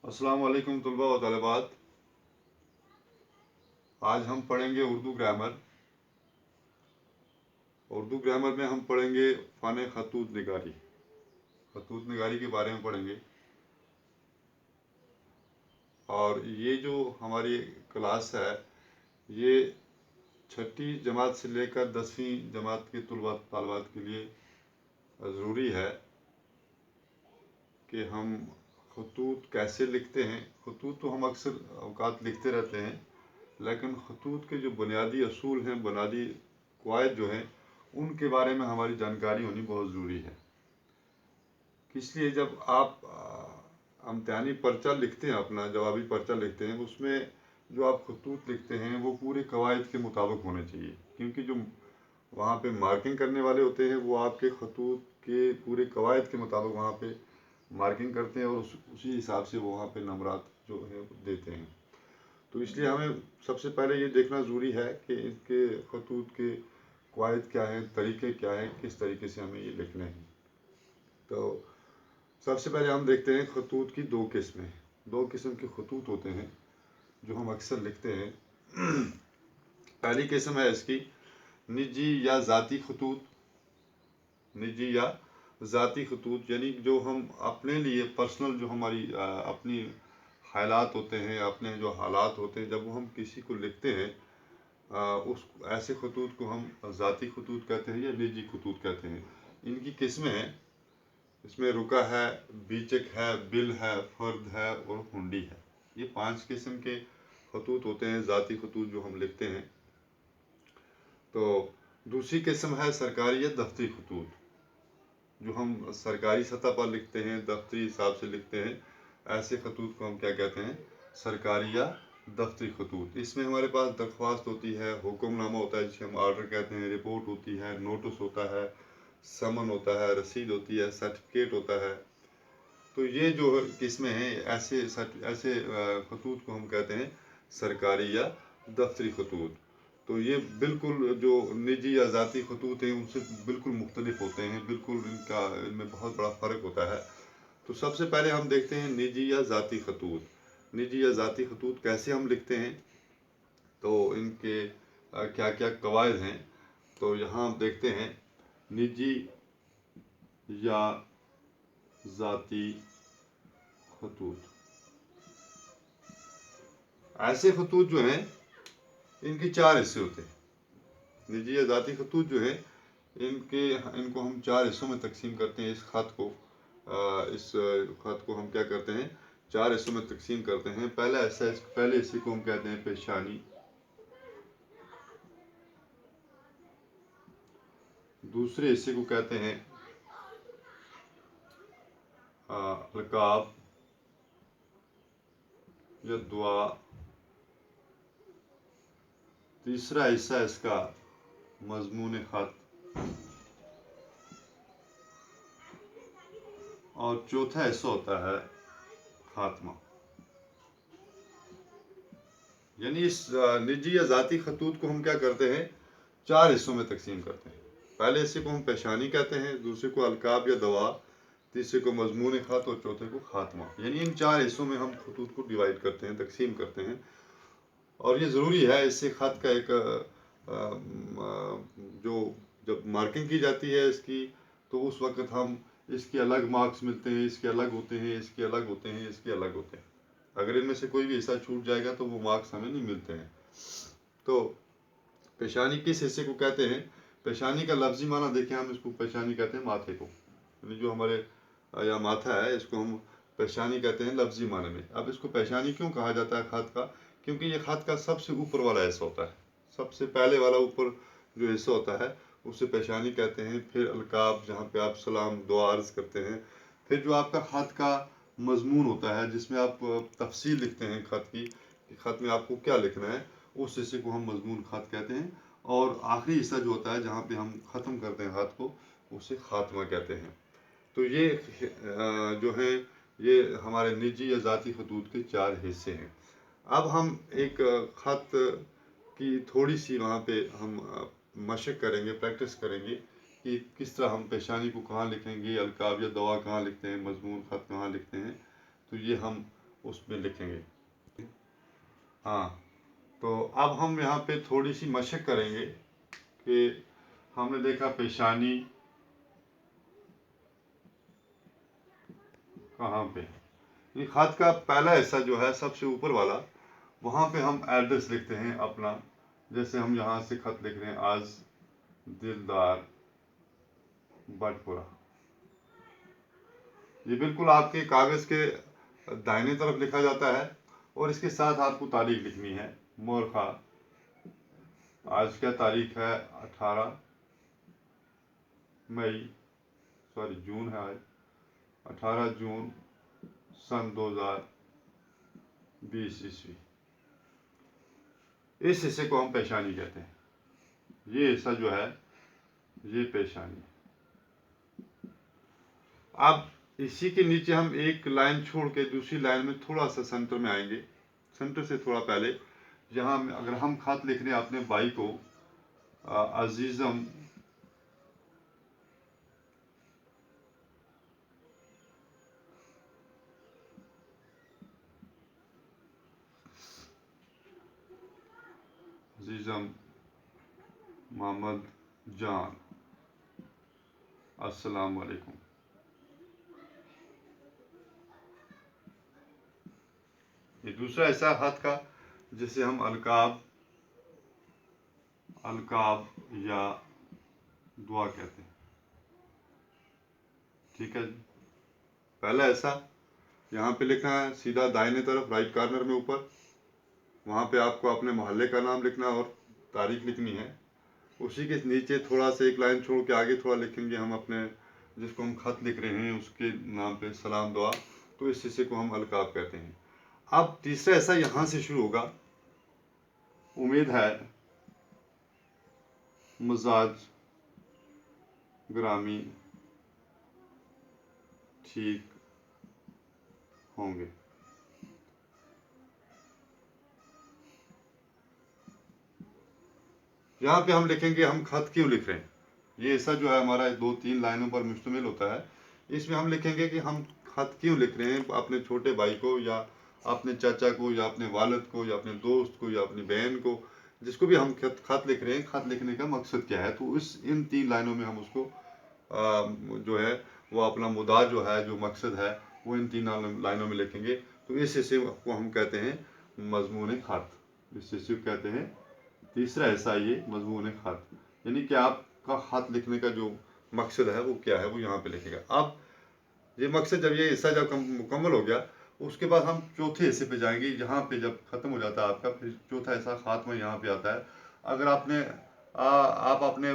अस्सलाम वालेकुम तलबा व तलबात। आज हम पढ़ेंगे उर्दू ग्रामर। उर्दू ग्रामर में हम पढ़ेंगे फ़न खतूत निगारी। खतूत निगारी के बारे में पढ़ेंगे। और ये जो हमारी क्लास है ये छठी जमात से लेकर 10वीं जमात के तलबा तालबात के लिए ज़रूरी है कि हम खतूत कैसे लिखते हैं। खतूत तो हम अक्सर औकात लिखते रहते हैं, लेकिन खतूत के जो बुनियादी असूल हैं, बुनियादी कवायद जो हैं, उनके बारे में हमारी जानकारी होनी बहुत ज़रूरी है। इसलिए जब आप इम्तिहानी पर्चा लिखते हैं, अपना जवाबी पर्चा लिखते हैं, उसमें जो आप खतूत लिखते हैं वो पूरे कवायद के मुताबिक होने चाहिए, क्योंकि जो वहाँ पे मार्किंग करने वाले होते हैं वो आपके खतूत के पूरे कवायद के मुताबिक वहाँ पे मार्किंग करते हैं और उसी हिसाब से वो वहाँ पे नंबरात जो है देते हैं। तो इसलिए हमें सबसे पहले ये देखना ज़रूरी है कि इनके खतूत के कवायद क्या हैं, तरीके क्या हैं, किस तरीके से हमें ये लिखने हैं। तो सबसे पहले हम देखते हैं खतूत की दो किस्म के खतूत होते हैं जो हम अक्सर लिखते हैं। पहली किस्म है इसकी निजी या ज़ाती खतूत। निजी या ज़ाती खतूत यानी जो हम अपने लिए पर्सनल, जो हमारी अपनी हालात होते हैं, अपने जो हालात होते हैं, जब वो हम किसी को लिखते हैं उस ऐसे खतूत को हम ज़ाती खतूत कहते हैं या निजी खतूत कहते हैं। इनकी किस्में हैं, इसमें रुका है, बीचक है, बिल है, फ़र्द है और हुंडी है। ये 5 किस्म के खतूत होते हैं, ज़ाती खतूत जो हम लिखते हैं। तो दूसरी किस्म है सरकारी या दफ्तरी खतूत, जो हम सरकारी सतह पर लिखते हैं, दफ्तरी हिसाब से लिखते हैं। ऐसे खतूत को हम क्या कहते हैं? सरकारी या दफ्तरी खतूत। इसमें हमारे पास दरख्वास्त होती है, हुक्मनामा होता है जिसे हम ऑर्डर कहते हैं, रिपोर्ट होती है, नोटिस होता है, समन होता है, रसीद होती है, सर्टिफिकेट होता है। तो ये जो किस्में हैं, ऐसे खतूत को हम कहते हैं सरकारी या दफ्तरी खतूत। तो ये बिल्कुल जो निजी या ज़ाती खतूत हैं उनसे बिल्कुल मुख्तलिफ होते हैं, बिल्कुल इनमें बहुत बड़ा फ़र्क होता है। तो सबसे पहले हम देखते हैं निजी या ज़ाती खतूत। निजी या ज़ाती खतूत कैसे हम लिखते हैं, तो इनके क्या क्या कवायद हैं। तो यहाँ हम देखते हैं निजी या ज़ाती खतूत। ऐसे खतूत जो हैं इनके 4 हिस्से होते हैं। निजी या ज़ाती खतूत जो है इनको हम 4 हिस्सों में तकसीम करते हैं। इस खत को हम क्या करते हैं? 4 हिस्सों में तकसीम करते हैं। पहले हिस्से को हम कहते हैं पेशानी, दूसरे हिस्से को कहते हैं अलकाब या दुआ, तीसरा हिस्सा इसका मजमून खत, और चौथा हिस्सा होता है खात्मा। यानी इस निजी या ज़ाती खतूत को हम क्या करते हैं? 4 हिस्सों में तकसीम करते हैं। पहले हिस्से को हम पेशानी कहते हैं, दूसरे को अलकाब या दवा, तीसरे को मजमून खत और चौथे को खात्मा। यानी इन 4 हिस्सों में हम खतूत को डिवाइड करते हैं, तकसीम करते हैं। और ये ज़रूरी है, इससे खत का एक जो जब मार्किंग की जाती है इसकी, तो उस वक्त हम इसके अलग मार्क्स मिलते हैं, इसके अलग होते हैं, इसके अलग होते हैं, इसके अलग होते हैं। अगर इनमें से कोई भी हिस्सा छूट जाएगा तो वो मार्क्स हमें नहीं मिलते हैं। तो पेशानी किस हिस्से को कहते हैं? पेशानी का लफ्जी माना देखें, हम इसको पेशानी कहते हैं माथे को, यानी जो हमारे या माथा है इसको हम पेशानी कहते हैं लफ्जी माने में। अब इसको पेशानी क्यों कहा जाता है खत का? क्योंकि ये खत का सबसे ऊपर वाला हिस्सा होता है, सबसे पहले वाला ऊपर जो हिस्सा होता है उसे पेशानी कहते हैं। फिर अलकाब, जहाँ पे आप सलाम दुआ अर्ज करते हैं। फिर जो आपका खत का मजमून होता है जिसमें आप तफसील लिखते हैं खत की, कि खत में आपको क्या लिखना है, उस हिस्से को हम मजमून खत कहते हैं। और आखिरी हिस्सा जो होता है जहाँ पे हम ख़त्म करते हैं खत को, उसे खात्मा कहते हैं। तो ये जो है ये हमारे निजी या ज़ाती खतूत के 4 हिस्से हैं। अब हम एक खत की थोड़ी सी वहाँ पे हम मशक करेंगे, प्रैक्टिस करेंगे कि किस तरह हम पेशानी को कहाँ लिखेंगे, अलकाब या दवा कहाँ लिखते हैं, मजमून खत कहाँ लिखते हैं। तो ये हम اس میں لکھیں گے. ہاں، تو اب ہم یہاں پہ تھوڑی سی مشق کریں گے کہ ہم نے دیکھا پیشانی کہاں پہ. یہ خط کا پہلا حصہ جو ہے سب سے اوپر والا، وہاں پہ ہم ایڈریس لکھتے ہیں اپنا. جیسے ہم یہاں سے خط لکھ رہے ہیں آج دلدار بٹپورہ. یہ بالکل آپ کے کاغذ کے دائیں طرف لکھا جاتا ہے، اور اس کے ساتھ آپ کو تاریخ لکھنی ہے. مورخہ، آج کیا تاریخ ہے؟ 18 مئی، سوری جون ہے آج، 18 جون سن 2020 عیسوی. اس حصے کو ہم پیشانی کہتے ہیں. یہ حصہ جو ہے یہ پیشانی. اب اسی کے نیچے ہم ایک لائن چھوڑ کے دوسری لائن میں تھوڑا سا سینٹر میں آئیں گے. سینٹر سے تھوڑا پہلے جہاں اگر ہم خط لکھ رہے ہیں اپنے بھائی کو، عزیزم محمد جان، السلام علیکم. یہ دوسرا حصہ خط کا جسے ہم القاب یا دعا کہتے ہیں. ٹھیک ہے جی. پہلا حصہ یہاں پہ لکھنا ہے سیدھا دائیں طرف رائٹ کارنر میں اوپر. وہاں پہ آپ کو اپنے محلے کا نام لکھنا اور تاریخ لکھنی ہے. اسی کے نیچے تھوڑا سا ایک لائن چھوڑ کے آگے تھوڑا لکھیں گے ہم اپنے جس کو ہم خط لکھ رہے ہیں اس کے نام پہ سلام دعا. تو اس حصے کو ہم القاب کہتے ہیں. اب تیسرا حصہ یہاں سے شروع ہوگا. امید ہے مزاج گرامی ٹھیک ہوں گے. یہاں پہ ہم لکھیں گے ہم خط کیوں لکھ رہے ہیں. یہ حصہ جو ہے ہمارا 2-3 لائنوں پر مشتمل ہوتا ہے. اس میں ہم لکھیں گے کہ ہم خط کیوں لکھ رہے ہیں اپنے چھوٹے بھائی کو یا اپنے چاچا کو یا اپنے والد کو یا اپنے دوست کو یا اپنی بہن کو، جس کو بھی ہم خط لکھ رہے ہیں. خط لکھنے کا مقصد کیا ہے؟ تو ان 3 لائنوں میں ہم اس کو جو ہے وہ اپنا مدعا جو ہے جو مقصد ہے وہ ان 3 لائنوں میں لکھیں گے. تو اس حصے کو ہم کہتے ہیں مضمون خط. اس حصے کو کہتے ہیں تیسرا حصہ یہ مضمون خط. یعنی کہ آپ کا خط لکھنے کا جو مقصد ہے وہ کیا ہے وہ یہاں پہ لکھے گا. اب یہ مقصد جب یہ حصہ جب مکمل ہو گیا اس کے بعد ہم چوتھے حصے پہ جائیں گے. یہاں پہ جب ختم ہو جاتا ہے آپ کا پھر چوتھا حصہ خاتمہ یہاں پہ آتا ہے. اگر آپ اپنے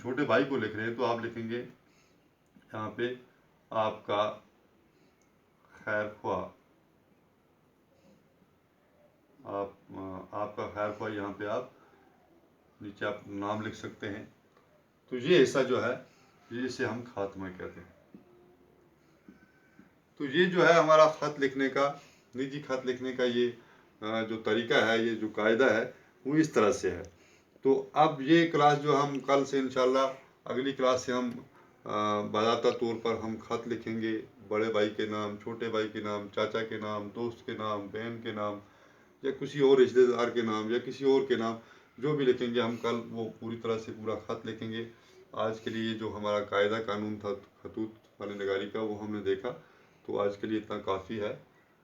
چھوٹے بھائی کو لکھ رہے ہیں تو آپ لکھیں گے یہاں پہ آپ کا خیر خواہ. آپ کا خیر خواہ یہاں پہ آپ نیچے آپ نام لکھ سکتے ہیں. تو یہ حصہ جو ہے اسے ہم خاتمہ کہتے ہیں. تو یہ جو ہے ہمارا خط لکھنے کا، نجی خط لکھنے کا یہ جو طریقہ ہے، یہ جو قاعدہ ہے وہ اس طرح سے ہے. تو اب یہ کلاس جو ہم کل سے انشاءاللہ اگلی کلاس سے ہم باضابطہ طور پر ہم خط لکھیں گے. بڑے بھائی کے نام، چھوٹے بھائی کے نام، چاچا کے نام، دوست کے نام، بہن کے نام، یا کسی اور رشتہ دار کے نام یا کسی اور کے نام جو بھی لکھیں گے ہم کل وہ پوری طرح سے پورا خط لکھیں گے. آج کے لیے جو ہمارا قاعدہ قانون تھا خطوط فن نگاری کا وہ ہم نے دیکھا. تو آج کے لیے اتنا کافی ہے.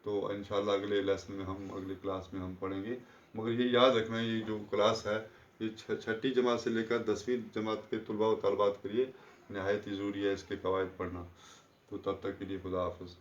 تو انشاءاللہ اگلے لیسن میں اگلی کلاس میں ہم پڑھیں گے. مگر یہ یاد رکھنا یہ جو کلاس ہے یہ 6ٹھی جماعت سے لے کر 10ویں جماعت کے طلباء و طالبات کے لیے نہایت ہی ضروری ہے اس کے قواعد پڑھنا. تو تب تک کے لیے خدا حافظ.